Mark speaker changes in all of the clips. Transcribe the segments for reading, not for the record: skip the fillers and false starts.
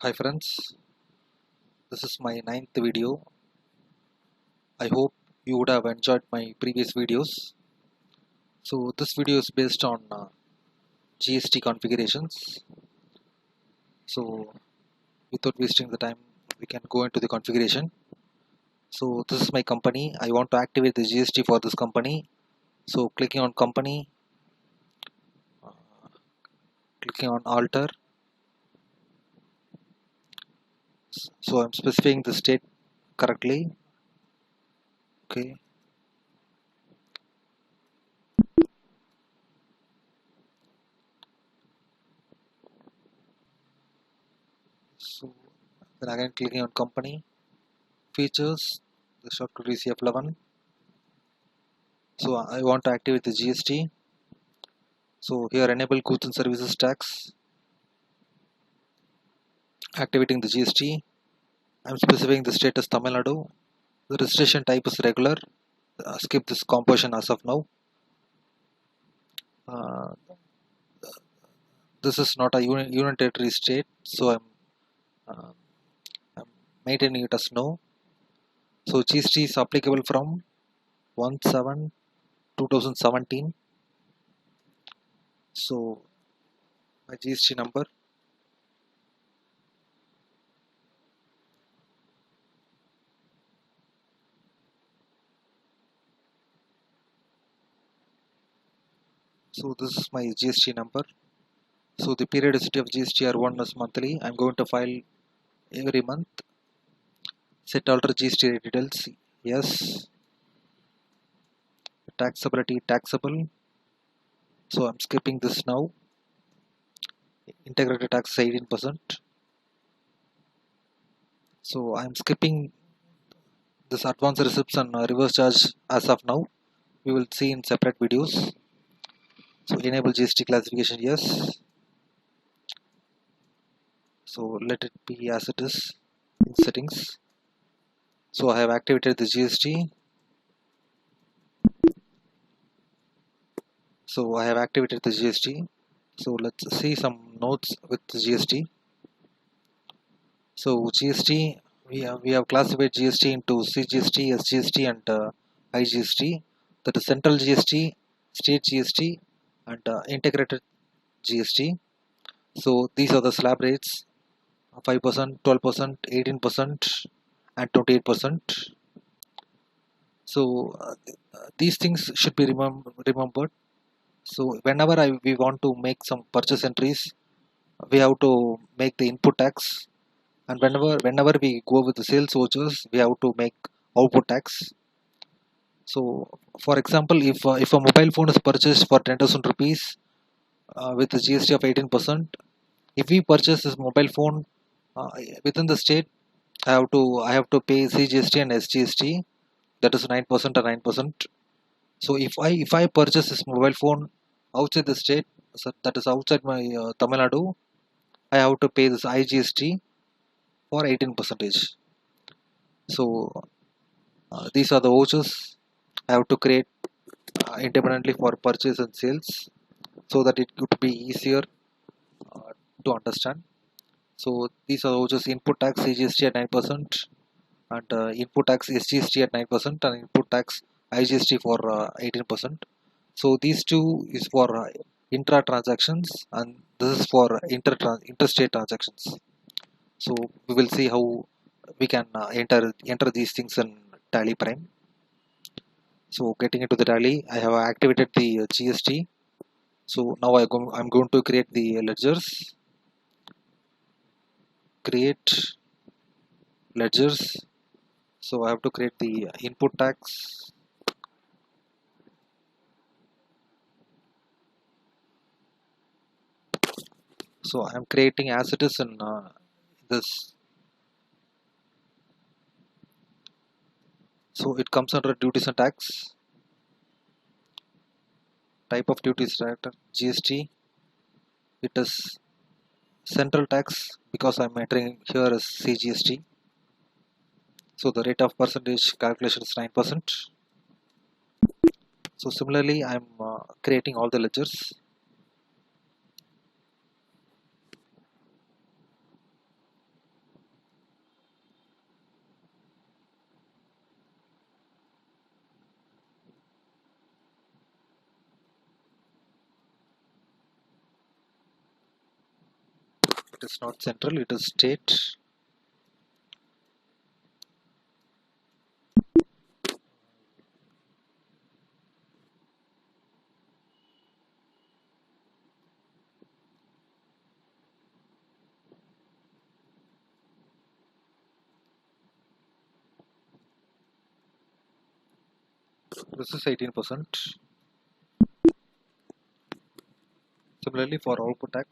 Speaker 1: Hi friends, this is my ninth video. I hope you would have enjoyed my previous videos. So this video is based on GST configurations. So without wasting the time, we can go into the configuration. So this is my company. I want to activate the GST for this company. So clicking on company, uh, clicking on alter. So I'm specifying the state correctly. Okay. So then again clicking on company, features, the short to DCF11. So I want to activate the GST. So here enable goods and services tax, activating the GST. I'm specifying the state as Tamil Nadu. The registration type is regular. Skip this composition as of now. Uh, this is not a union territory state, so uh, I'm maintaining it as no. So GST is applicable from 1/7/2017. So my GST number. So this is my GST number. So the periodicity of GST R1 is monthly. I'm going to file every month. Set alter GST details. Yes. Taxability taxable. So I'm skipping this now. Integrated tax 18%. So I'm skipping this advance receipts and reverse charge as of now. We will see in separate videos. So enable GST classification, yes. So let it be as it is in settings. So I have activated the GST. So I have activated the GST. So let's see some notes with the GST. So GST, we have classified GST into CGST, SGST, and IGST. That is central GST, state GST, and integrated GST. So these are the slab rates: 5%, 12%, 18%, and 28%. So these things should be remembered. So whenever we want to make some purchase entries, we have to make the input tax, and whenever we go with the sales vouchers, we have to make output tax. So for example, if a mobile phone is purchased for 10,000 rupees with the GST of 18%, if we purchase this mobile phone uh, within the state, I have to pay CGST and SGST, that is 9% or 9%. So if I purchase this mobile phone outside the state, so that is outside my Tamil Nadu, I have to pay this IGST for 18%. So these are the vouchers I have to create independently for purchase and sales, so that it could be easier uh, to understand. So these are vouchers: input tax CGST at 9%, and input tax SGST at 9%, and input tax IGST for 18%. So these two is for intra transactions, and this is for interstate transactions. So we will see how we can enter these things in Tally Prime. So getting into the Tally, I have activated the GST. So now I'm going to create the ledgers. Create ledgers. So I have to create the input tax. So I'm creating as it is in this. So it comes under duties and tax. Type of duties, right? GST. It is central tax because I'm entering here as CGST. So the rate of percentage calculation is 9%. So similarly, I'm creating all the ledgers. is not central, it is state. This is 18%. Similarly for output tax,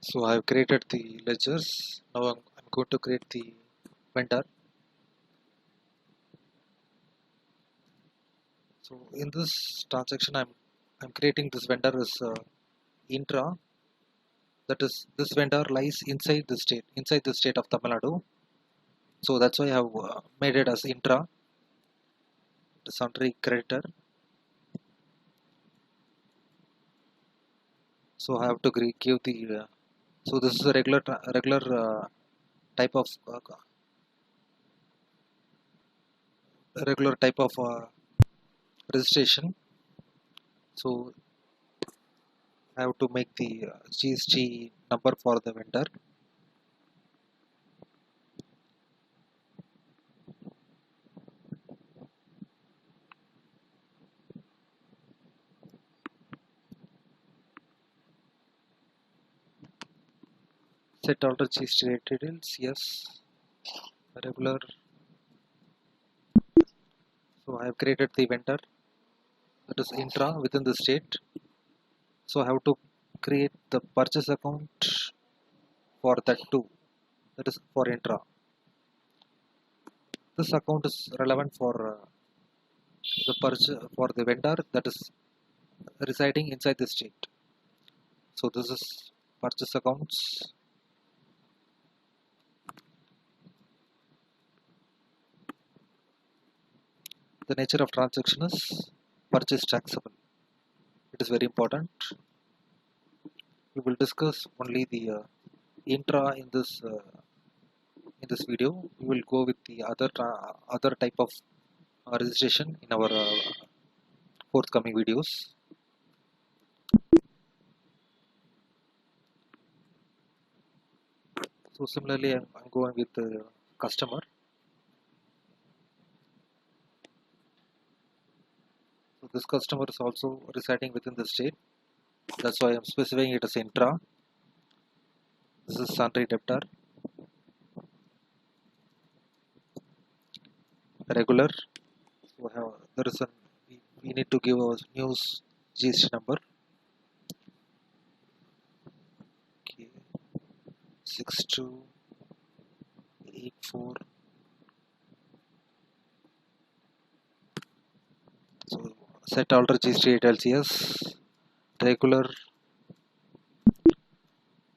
Speaker 1: so I have created the ledgers. Now I'm going to create the vendor. So in this transaction, I'm creating this vendor as intra. That is, this vendor lies inside the state of Tamil Nadu. So that's why I have made it as intra. The sundry creditor. So I have to give the. So this is a regular type of registration. So I have to make the GST number for the vendor. Set all the GST rate details. Yes. Regular. So I have created the vendor, that is intra within the state. So I have to create the purchase account for that too, that is for intra. This account is relevant for the purchase for the vendor that is residing inside the state. So this is purchase accounts. The nature of transaction is purchase taxable. It is very important. We will discuss only the intra in this video. We will go with the other type of registration in our forthcoming videos. So similarly, I'm going with the customer. So this customer is also residing within the state. That's why I'm specifying it as intra. This is sundry debtor. Regular. So there is we need to give a new GST number. Okay. 6284. So set alter GST details. Yes. Regular.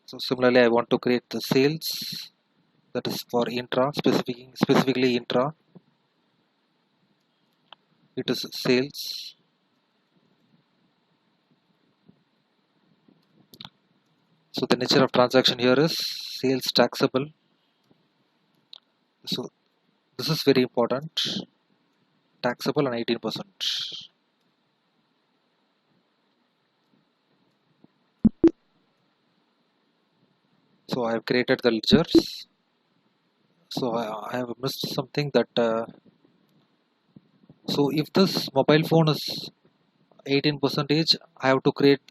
Speaker 1: So similarly, I want to create the sales, that is for intra, specifically intra. It is sales. So the nature of transaction here is sales taxable. So this is very important. Taxable and 18%. So I have created the ledgers. So I have missed something that. So if this mobile phone is 18%, I have to create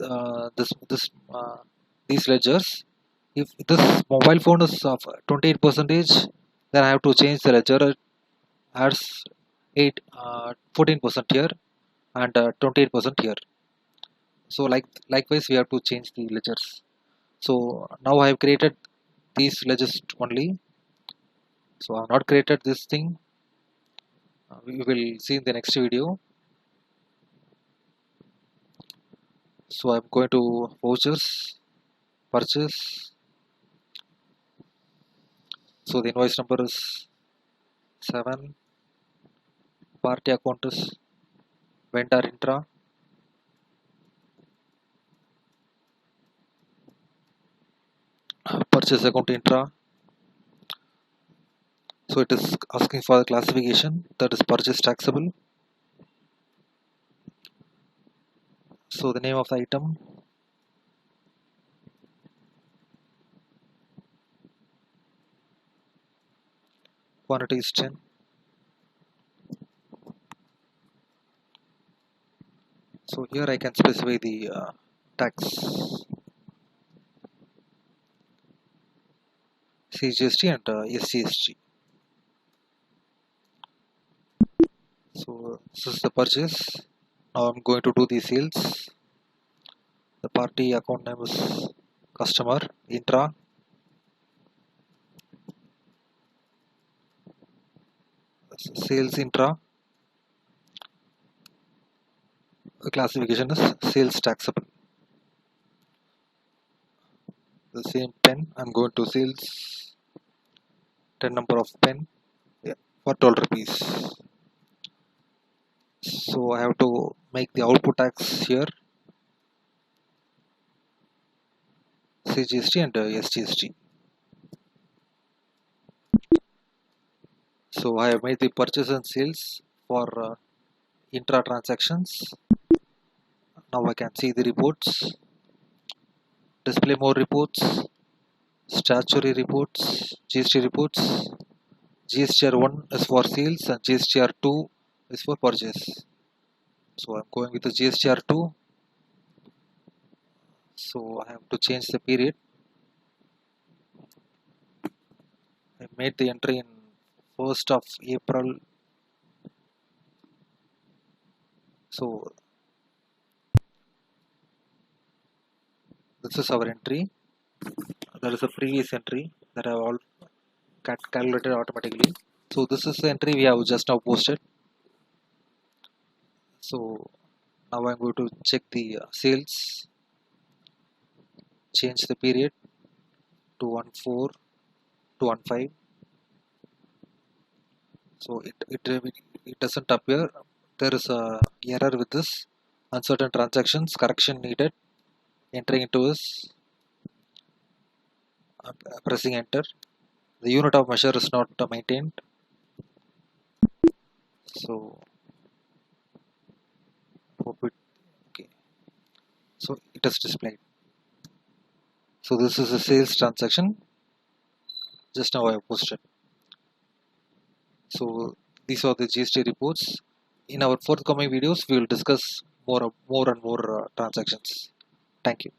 Speaker 1: these ledgers. If this mobile phone is of 28%, then I have to change the ledger as 14% here and 28% here. So likewise we have to change the ledgers. So now I have created these villages only. So I have not created this thing. We will see in the next video. So I'm going to vouchers, purchase. So the invoice number is 7. Party account is vendor intra. Purchase account intra. So it is asking for the classification, that is purchase taxable. So the name of the item, quantity is 10. So here I can specify the tax, CGST and SGST. So this is the purchase. Now I'm going to do the sales. The party account name is customer intra. Sales intra. The classification is sales taxable. The same pen, I'm going to sales 10 number of pen, yeah, for 12 rupees. So I have to make the output tax here, CGST and SGST. So I have made the purchase and sales for intra transactions. Now I can see the reports, display more reports, statutory reports, GST reports. GSTR1 is for sales and GSTR2 is for purchase. So I'm going with the GSTR2. So I have to change the period. I made the entry in 1st of April. So this is our entry. There is a previous entry that I have all calculated automatically. So this is the entry we have just now posted. So now I'm going to check the sales, change the period to 1/4 to 1/5. So it doesn't appear. There is a error with this. Uncertain transactions, correction needed. Entering into this, pressing enter. The unit of measure is not maintained. So hope it, okay. So it is displayed. So this is a sales transaction. Just now I have posted. So these are the GST reports. In our forthcoming videos, we will discuss more and more transactions. Thank you.